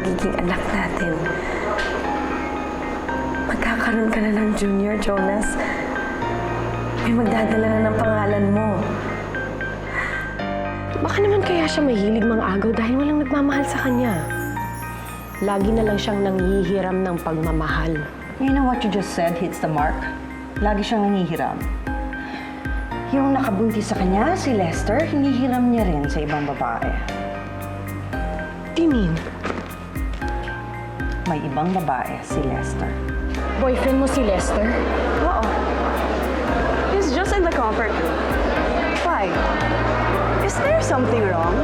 magiging anak natin. Magkakaroon ka na ng junior, Jonas. May magdadala na ng pangalan mo. Baka naman kaya siya mahilig mang-agaw dahil walang nagmamahal sa kanya. Lagi na lang siyang nanghihiram ng pagmamahal. You know what you just said hits the mark? Lagi siyang nangihiram. Yung nakabuntis sa kanya, si Lester, hinihiram niya rin sa ibang babae. What do you mean? May ibang babae si Lester. Boyfriend mo si Lester? Oo. He's just in the comfort room. Why? Is there something wrong?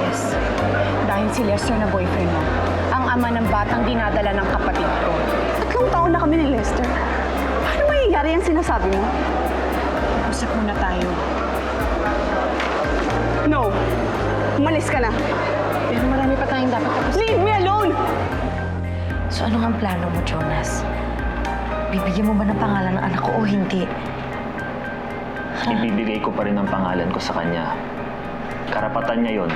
Yes. Dahil si Lester na boyfriend mo, ang ama ng batang dinadala ng kapatid ko. 3 taon na kami ni Lester. Paano mangyayari ang sinasabi mo? Usap muna tayo. No. Umalis ka na. Pero marami pa tayong dapat tapos. Leave me alone! So ano ang plano mo, Jonas? Bibigyan mo ba ng pangalan ng anak ko o hindi? Ibibigay ko pa rin ang pangalan ko sa kanya. Karapatan niya yon.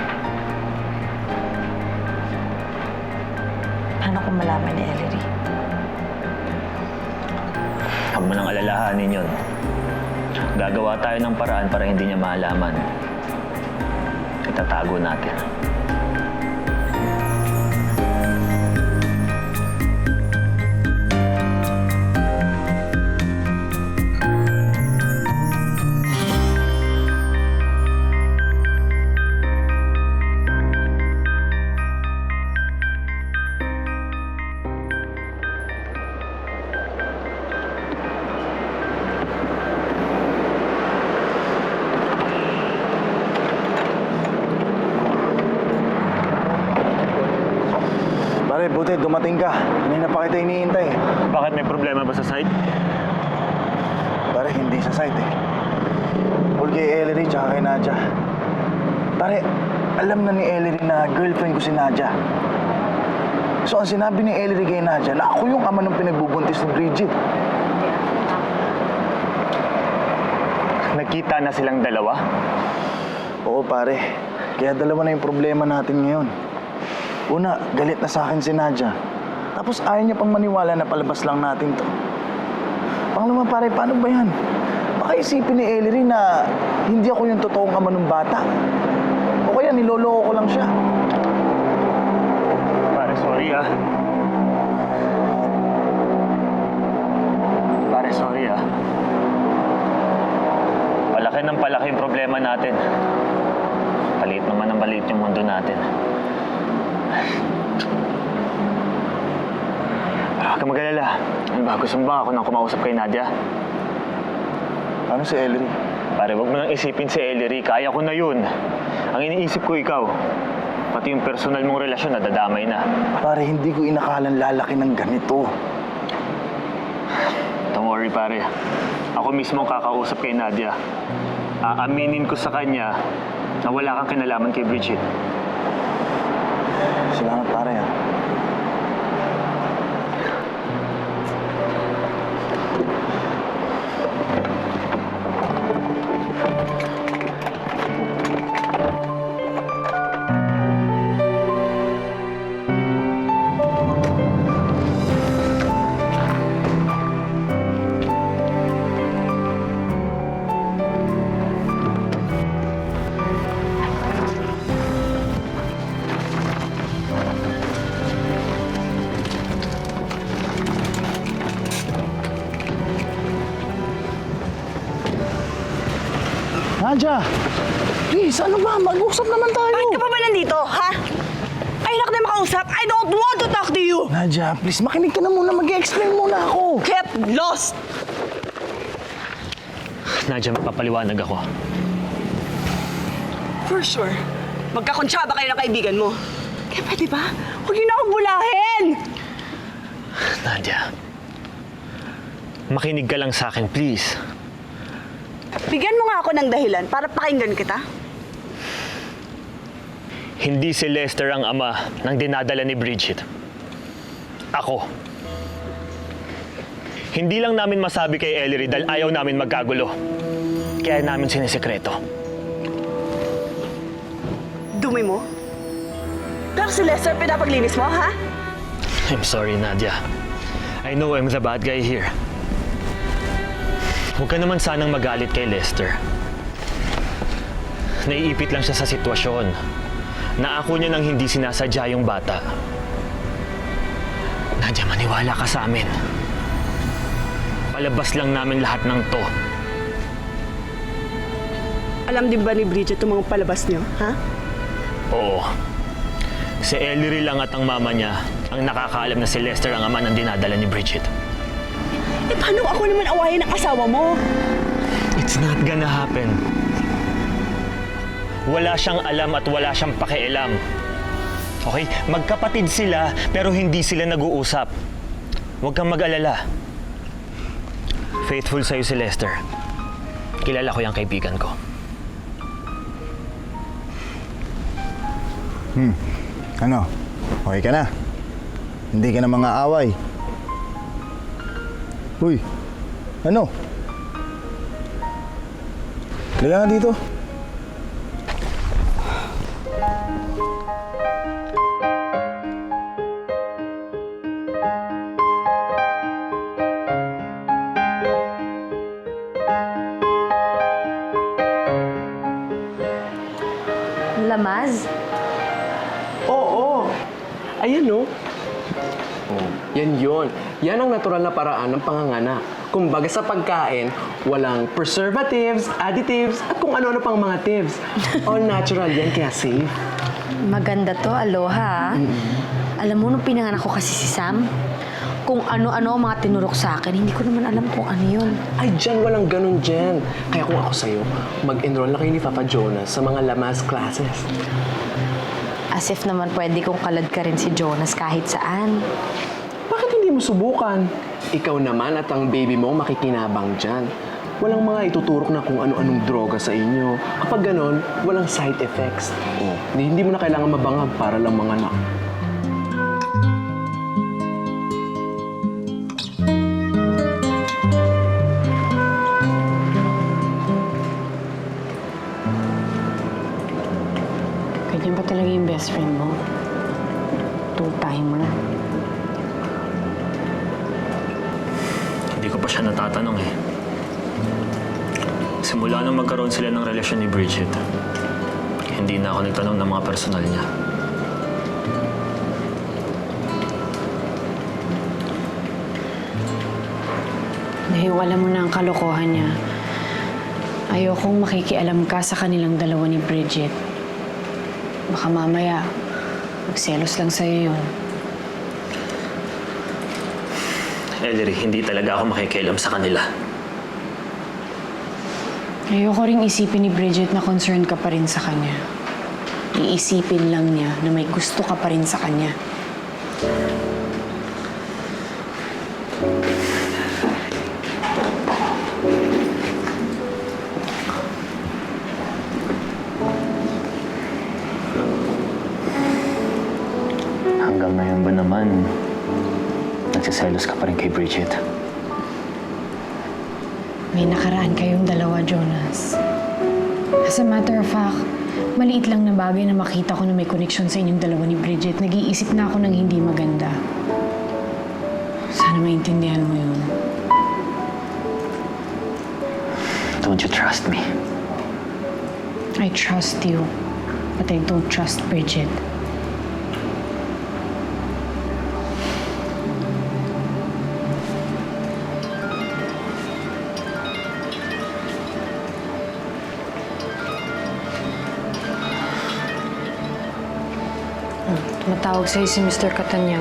Paano kung malaman ni Ellery? Huwag mo nang alalahanin yon. Gagawa tayo ng paraan para hindi niya malaman. Itatago natin. Pare, buti dumating ka. Kanina pa kita iniintay. Bakit may problema ba sa site? Pare, hindi sa site eh. All kay Ellery tsaka kay Nadia. Pare, alam na ni Ellery na girlfriend ko si Nadia. So ang sinabi ni Ellery kay Nadia na ako yung ama ng pinagbubuntis ni Bridget. Nagkita na silang dalawa? Oo pare, kaya dalawa na yung problema natin ngayon. Una, galit na sa akin si Nadia. Tapos ayaw niya pang maniwala na palabas lang natin to. Pangalawa pare, paano ba yan? Baka isipin ni Ellery na hindi ako yung totoong ama ng bata. O kaya niloloko ko lang siya. Pare, sorry ah. Pare, sorry ah. Palaki ng palaki yung problema natin. Maliit naman ang maliit yung mundo natin. Huwag kang mag-alala. Ano ba? Gusto mo ba ako nang kumausap kay Nadia? Ano si Ellery? Pare, huwag mo nang isipin si Ellery. Kaya ko na yun. Ang iniisip ko ikaw. Pati yung personal mong relasyon nadadamay na. Pare, hindi ko inakalang lalaki ng ganito. Don't worry, pare. Ako mismo ang kakausap kay Nadia. Aaminin ko sa kanya na wala kang kinalaman kay Bridget. Salamat pare ha. Nadia! Please, ano ba? Mag-usap naman tayo. Bakit ka pa ba nandito, ha? Ay, nak na makausap. I don't want to talk to you! Nadia, please, makinig ka na muna. Mag-explain muna ako. Get lost! Nadia, magpapaliwanag ako. For sure. Magkakonsyaba kayo ng kaibigan mo. Kaya pwede ba? Huwag niyo na akong bulahin! Nadia, makinig ka lang sa akin, please. Bigyan mo nga ako ng dahilan para pakinggan kita. Hindi si Lester ang ama ng dinadala ni Bridget. Ako. Hindi lang namin masabi kay Ellery dahil ayaw namin magkagulo. Kaya namin sinisekreto. Dumi mo? Pero si Lester pinapaglinis mo, ha? I'm sorry, Nadia. I know I'm the bad guy here. Huwag ka naman sanang magalit kay Lester. Naiipit lang siya sa sitwasyon. Naako niya nang hindi sinasadya yung bata. Nadia, maniwala ka sa amin. Palabas lang namin lahat ng to. Alam din ba ni Bridget itong mga palabas niyo, ha? Oo. Si Ellery lang at ang mama niya ang nakakaalam na si Lester ang ama ng dinadala ni Bridget. Eh, paano ako naman awayin ng asawa mo? It's not gonna happen. Wala siyang alam at wala siyang pakialam. Okay? Magkapatid sila pero hindi sila nag-uusap. Huwag kang mag-alala. Faithful sa'yo si Lester. Kilala ko yung kaibigan ko. Ano? Okay ka na? Hindi ka na mga away? Uy, ano? Liga nga dito. Lamaz? Oo. Ayan, no? Yan yun. Yan ang natural na paraan ng panganganak. Kumbaga sa pagkain, walang preservatives, additives, at kung ano-ano pang mga tives. All natural yan, kaya safe. Maganda to, aloha. Alam mo, nung pinanganak ko kasi si Sam, kung ano-ano ang mga tinurok sa akin, hindi ko naman alam kung ano yun. Ay, dyan, walang ganun dyan. Kaya kung ako sa'yo, mag-enroll na kayo ni Papa Jonas sa mga Lamaz classes. As if naman pwede kong kalad ka rin si Jonas kahit saan. Bakit hindi mo subukan? Ikaw naman at ang baby mo makikinabang dyan. Walang mga ituturok na kung ano-anong droga sa inyo. Kapag ganon, walang side effects. Hindi mo na kailangan mabangag para lang manganak. Ganyan ba talaga yung best friend mo? Two-timer. Hindi ko pa siya natatanong eh. Simula nung magkaroon sila ng relasyon ni Bridget, hindi na ako nagtanong ng mga personal niya. Dahil alam mo na ang kalokohan niya. Ayokong makikialam ka sa kanilang dalawa ni Bridget. Baka mamaya, magselos lang sa'yo yun. Ellery, hindi talaga ako makikialam sa kanila. Ayoko ring isipin ni Bridget na concerned ka pa rin sa kanya. Iisipin lang niya na may gusto ka pa rin sa kanya. Hanggang ngayon ba naman, nagsiselos ka pa rin kay Bridget? May nakaraan kayong dalawa, Jonas. As a matter of fact, maliit lang na bagay na makita ko na may connection sa inyong dalawa ni Bridget. Nag-iisip na ako ng hindi maganda. Sana maintindihan mo yun. Don't you trust me? I trust you, but I don't trust Bridget. Tumatawag sa'yo si Mr. Catanyag.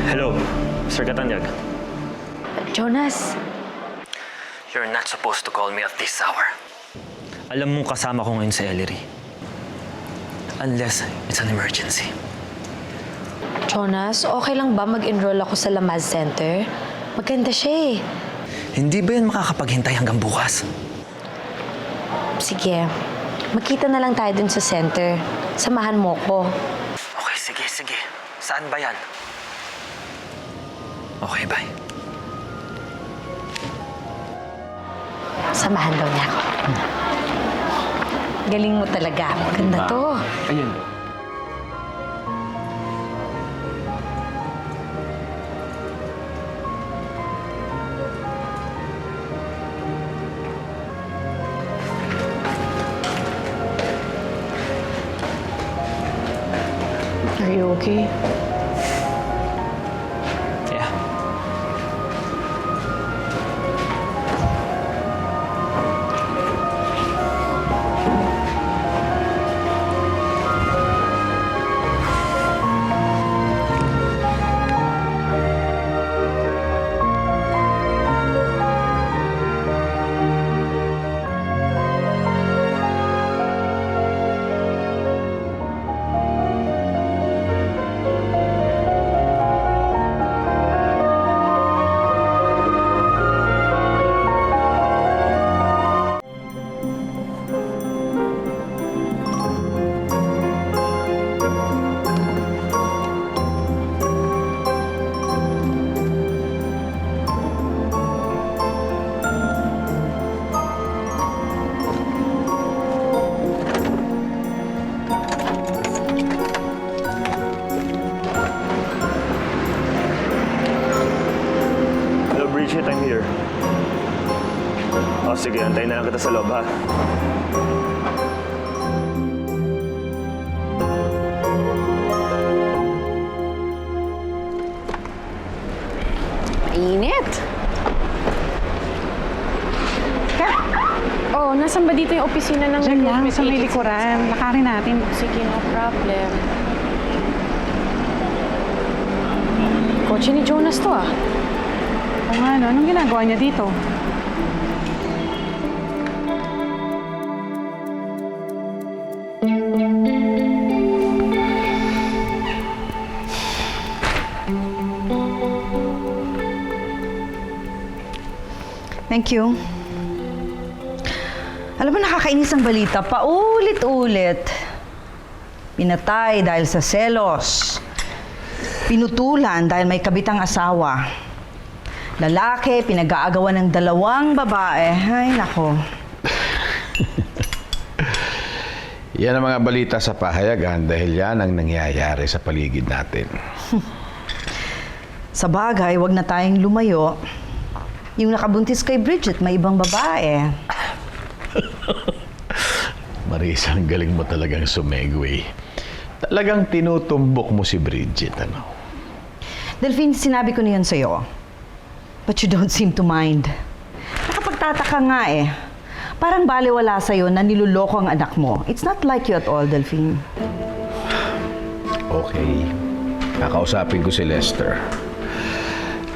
Hello, Sir Catanyag. Jonas, You're not supposed to call me at this hour. Alam mong kasama ko ngayon si Ellery. Unless it's an emergency. Jonas, okay lang ba mag-enroll ako sa Lamaz Center? Maganda siya eh. Hindi ba yan makakapaghintay hanggang bukas? Sige, magkita na lang tayo dun sa center. Samahan mo ko. Okay, sige. Saan ba yan? Okay, bye. Samahan daw niya ako. Galing mo talaga. Maganda Diba? to. Ayun. Are you okay? Yeah. Hello, Bridget. I'm here. Oh, sige. Antayin na lang kita sa loob, ha? Mainit. Oh, nasan ba dito yung opisina ng Diyan lang, recruitment sa may agency? likuran. Lakarin natin. Sige, no problem. Kotse ni Jonas to ah. O nga, no? Anong ginagawa niya dito? Thank you. Alam mo, nakakainis ang balita. Paulit-ulit. Pinatay dahil sa selos. Pinutulan dahil may kabitang asawa. Lalaki, pinag-aagawan ng 2 babae. Ay, nako. Yan ang mga balita sa pahayagan dahil yan ang nangyayari sa paligid natin. Sa bagay, wag na tayong lumayo. Yung nakabuntis kay Bridget, may ibang babae. Marisa, ang galing mo talagang sumegway. Talagang tinutumbok mo si Bridget, ano? Delphine, sinabi ko na yun sa'yo. But you don't seem to mind. Nakapagtataka nga eh. Parang baliwala sa'yo na niluloko ang anak mo. It's not like you at all, Delphine. Okay. Kakausapin ko si Lester.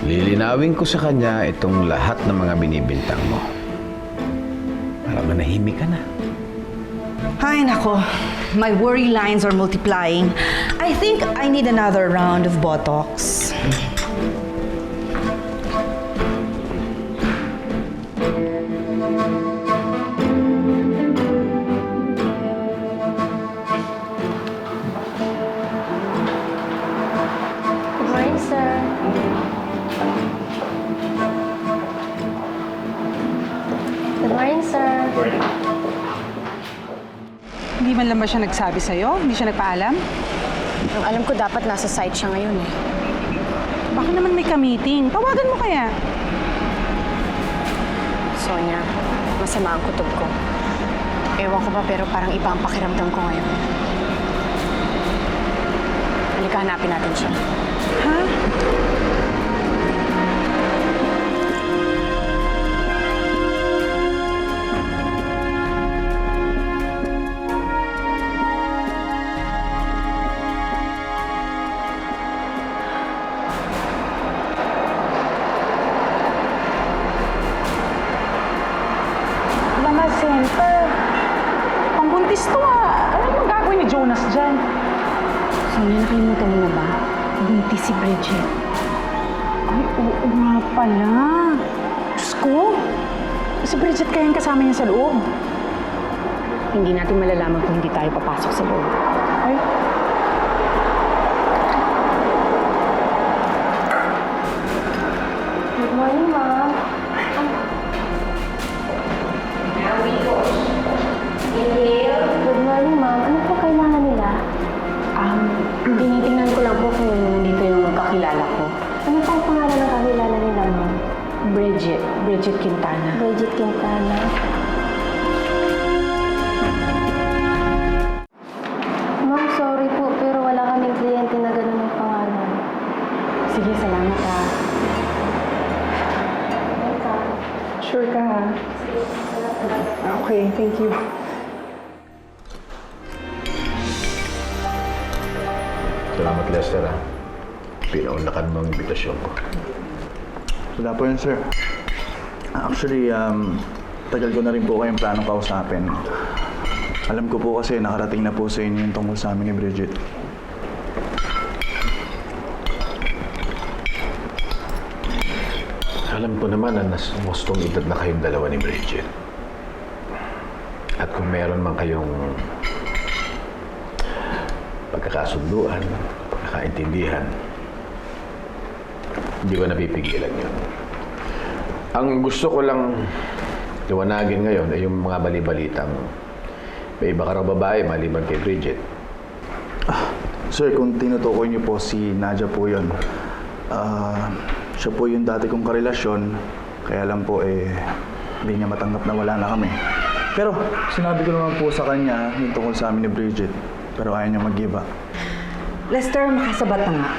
Lilinawin ko sa kanya itong lahat ng mga binibintang mo. Para manahimik ka na. Ay, nako. My worry lines are multiplying. I think I need another round of Botox. Good morning, sir. Good morning, sir. Hindi man lang ba siya nagsabi sa'yo? Hindi siya nagpaalam? Ang alam ko dapat nasa site siya ngayon eh. Baka naman may ka-meeting. Tawagan mo kaya. Sonia, masama ang kutob ko. Ewan ko ba pero parang iba ang pakiramdam ko ngayon. Halika, hanapin natin siya. Ha? Mama Center. Pambuntis to ah. Ano yung gagawin ni Jonas dyan? Sonia, nakalimutan mo na ba? Buntis si Bridget. Ay, oo nga pala. Diyos ko. Si Bridget kayang kasama niya sa loob. Hindi natin malalaman kung hindi tayo papasok sa loob. Ay, Quintana. Bridget Quintana. Ma'am, sorry po, pero wala kaming kliyente na ganun ang pangalan. Sige, salamat ha. Sure ka, ha? Okay, thank you. Salamat, Lester, ha. Pinaunlakan mo ang imbitasyon ko. Wala po yun, sir. Actually, tagal ko na rin po kayong planong kausapin. Alam ko po kasi nakarating na po sa inyo yung tungkol sa amin ni Bridget. Alam ko naman na nasa mustong edad na kayong dalawa ni Bridget. At kung meron man kayong pagkakasunduan, pagkakaintindihan, hindi ko napipigilan yun. Ang gusto ko lang liwanagin ngayon ay yung mga balibalitang may iba ka raw babae maliban kay Bridget. Sir, kung tinutukoy niyo po si Nadia po yun, siya po yung dati kong karelasyon, kaya lang po hindi niya matanggap na wala na kami. Pero sinabi ko naman po sa kanya yung tungkol sa amin ni Bridget, pero ayaw niya mag-iba. Lester, makasabat na nga.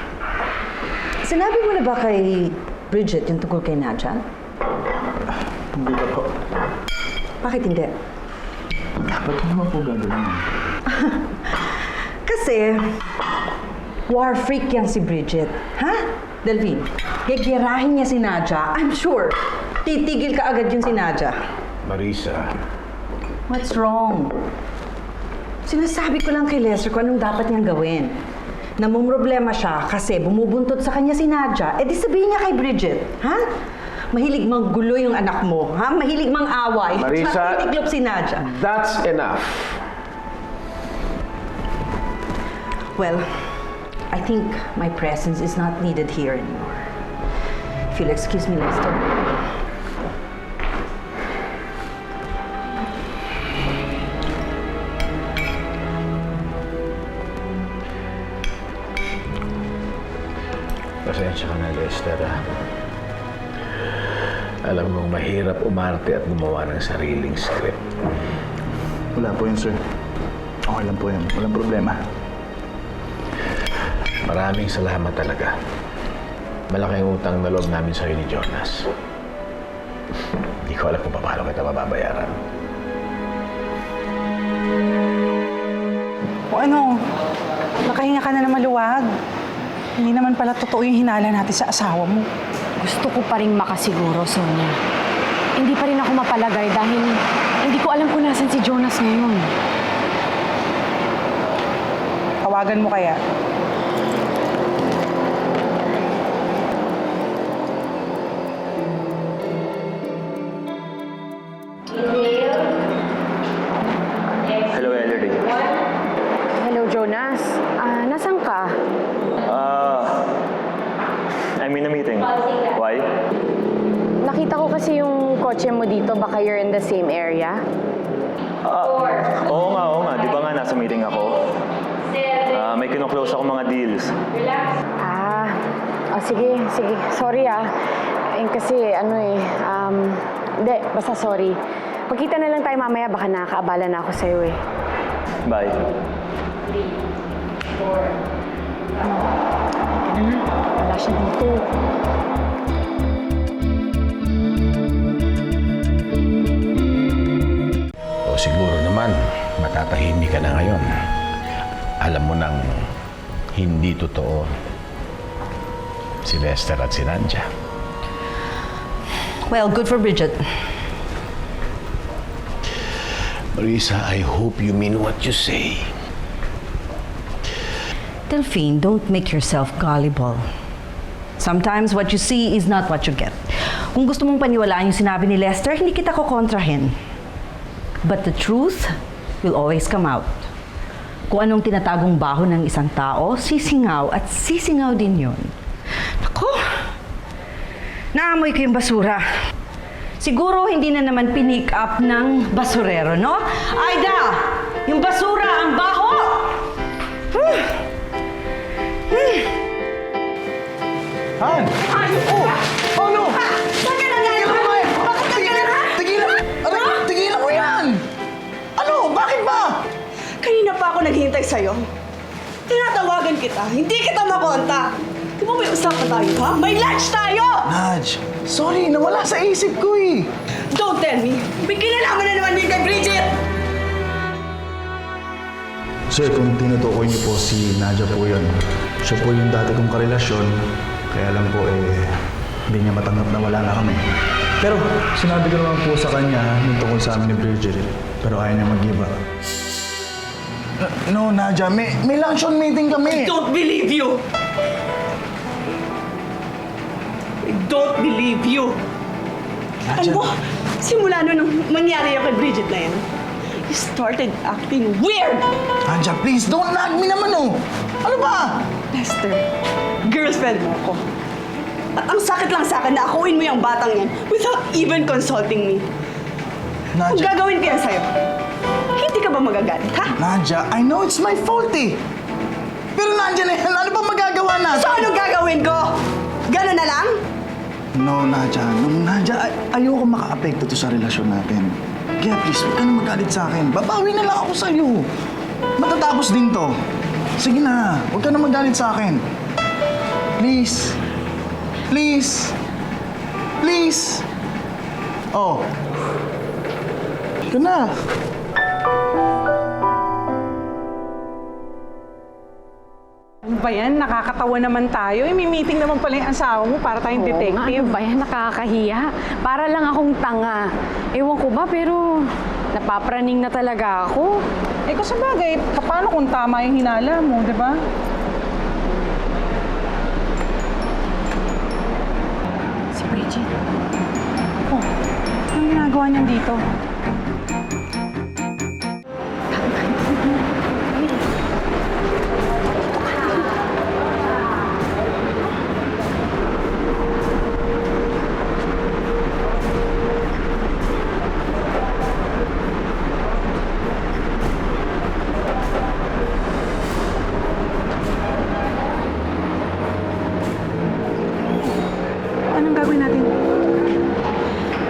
Sinabi mo na ba kay Bridget yung tungkol kay Nadia? Hindi ba po? Bakit hindi? Ba't naman po gagawin? Kasi, war freak yan si Bridget. Ha? Delvin, gagirahin niya si Nadia. I'm sure, titigil ka agad yun si Nadia. Marisa, What's wrong? Sinasabi ko lang kay Lester kung anong dapat niyang gawin. Namumroblema siya kasi bumubuntot sa kanya si Nadia. Eh di sabihin niya kay Bridget, ha? Mahilig mang gulo yung anak mo, ha? Mahilig mang away. Marisa, Tsaka tiniklop si Nadia. that's enough. Well, I think my presence is not needed here anymore. If you'll excuse me, Lester. Pasensya ka na, Lester, ha? Alam mong mahirap umarte at gumawa ng sariling script. Wala po yun, sir. Okay lang po yun. Walang problema. Maraming salamat talaga. Malaking utang na loob namin sa'yo ni Jonas. Hindi ko alam kung paano kita mababayaran. O ano, nakahinga ka na na maluwag. Hindi naman pala totoo yung hinala natin sa asawa mo. Gusto ko pa rin makasiguro, Sonia. Hindi pa rin ako mapalagay dahil hindi ko alam kung nasan si Jonas ngayon. Tawagan mo kaya. Hello, Ellery. Hello, Jonas. Nasaan ka? I'm in a meeting. Why? Nakita ko kasi yung kotse mo dito. Baka you're in the same area. Oo nga. Di ba nga nasa meeting ako? May kino-close ako mga deals. Sige. Sorry kasi hindi, basta sorry. Pagkita na lang tayo mamaya, baka nakakaabala na ako sa'yo eh. Bye. Wala siya dito. O siguro naman, matatahimik ka na ngayon. Alam mo nang hindi totoo si Lester at si Nadia. Well, good for Bridget. Marisa, I hope you mean what you say. Delphine, don't make yourself gullible. Sometimes what you see is not what you get. Kung gusto mong paniwalaan yung sinabi ni Lester, hindi kita kokontrahin. But the truth will always come out. Kung anong tinatagong baho ng isang tao, sisingaw at sisingaw din yun. Ako, naamoy ko yung basura. Siguro hindi na naman pinick up ng basurero, no? Aida! Yung basura, ang baho! Han! Ay, oh! Oh no! Saan ka na galing? Bakit ka sa'yo? Tinatawagan kita, hindi kita makontak. Di ba may usapan tayo, ha? May lunch tayo! Naj, sorry, nawala sa isip ko eh. Don't tell me, may kinalaman na naman din kay Bridget! Sir, kung tinutukoy niyo po si Nadia po yun, siya po yung dati kong karelasyon, kaya lang po hindi niya matanggap na wala na kami. Pero sinabi ko naman po sa kanya yung tungkol sa amin ni Bridget, pero ayaw niya mag-give up. No, Nadia, may luncheon meeting kami. Don't believe you! I don't believe you! Nadia, Ano mo, simula nung mangyari yung kay Bridget na yan, you started acting weird! Nadia, please, don't nag me naman oh. Ano ba? Lester, girlfriend mo ako. At ang sakit lang sa akin na akuin mo yung batang yan without even consulting me. Kung Nadia, gagawin ko yan sa'yo, hindi ka ba magagalit, ha? Nadia, I know it's my fault eh. Pero nandiyan na yan, ano pa magagawa natin? So anong gagawin ko? Gano'n na lang? No, Nadia, ayoko maka-apekto to sa relasyon natin. Kaya please, huwag ka na magalit sa akin. Babawi na lang ako sa'yo. Matatapos din to. Sige na, huwag ka na magalit sa akin. Please. Please. Please. Oh. Ito na. Ano ba yan? Nakakatawa naman tayo. May meeting naman pala yung asawa mo para tayong detective. Ano ba yan? Nakakahiya. Para lang akong tanga. Ewan ko ba, pero napapraning na talaga ako. Eh kung sabagay, paano kung tama yung hinala mo, di ba? Si Bridget. Oh, anong ginagawa niyan dito? Anong gagawin natin?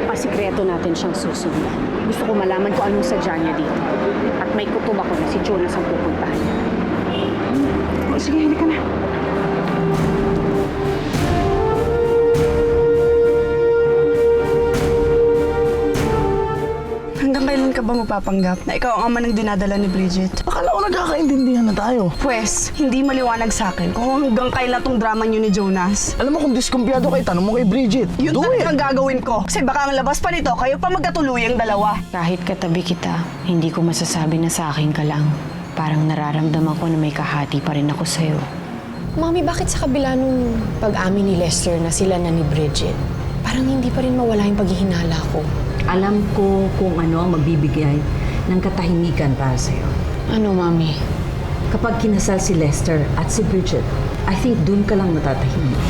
Pasikreto natin siyang susundan. Gusto ko malaman kung anong sadya niya dito. At may kutob ako na si Jonas ang pupuntahan. Oh, sige, hindi ka na. Hanggang kailan ka ba mapapanggap na ikaw ang ama ng dinadala ni Bridget? Akala ko nagkakaintindihan na tayo. Pwes, hindi maliwanag sa akin kung hanggang kailan tong drama niyo ni Jonas. Alam mo kung diskumpiyado kayo, tanong mo kay Bridget. Yun Do it. talagang gagawin ko. Kasi baka ang labas pa nito, kayo pa magkatuluyang dalawa. Kahit katabi kita, hindi ko masasabi na sa akin ka lang. Parang nararamdaman ko na may kahati pa rin ako sa'yo. Mami, bakit sa kabila nung pag-amin ni Lester na sila na ni Bridget, parang hindi pa rin mawala yung paghihinala ko? Alam ko kung ano ang magbibigay ng katahimikan para sa'yo. Ano, Mami? Kapag kinasal si Lester at si Bridget, I think dun ka lang matatahimik.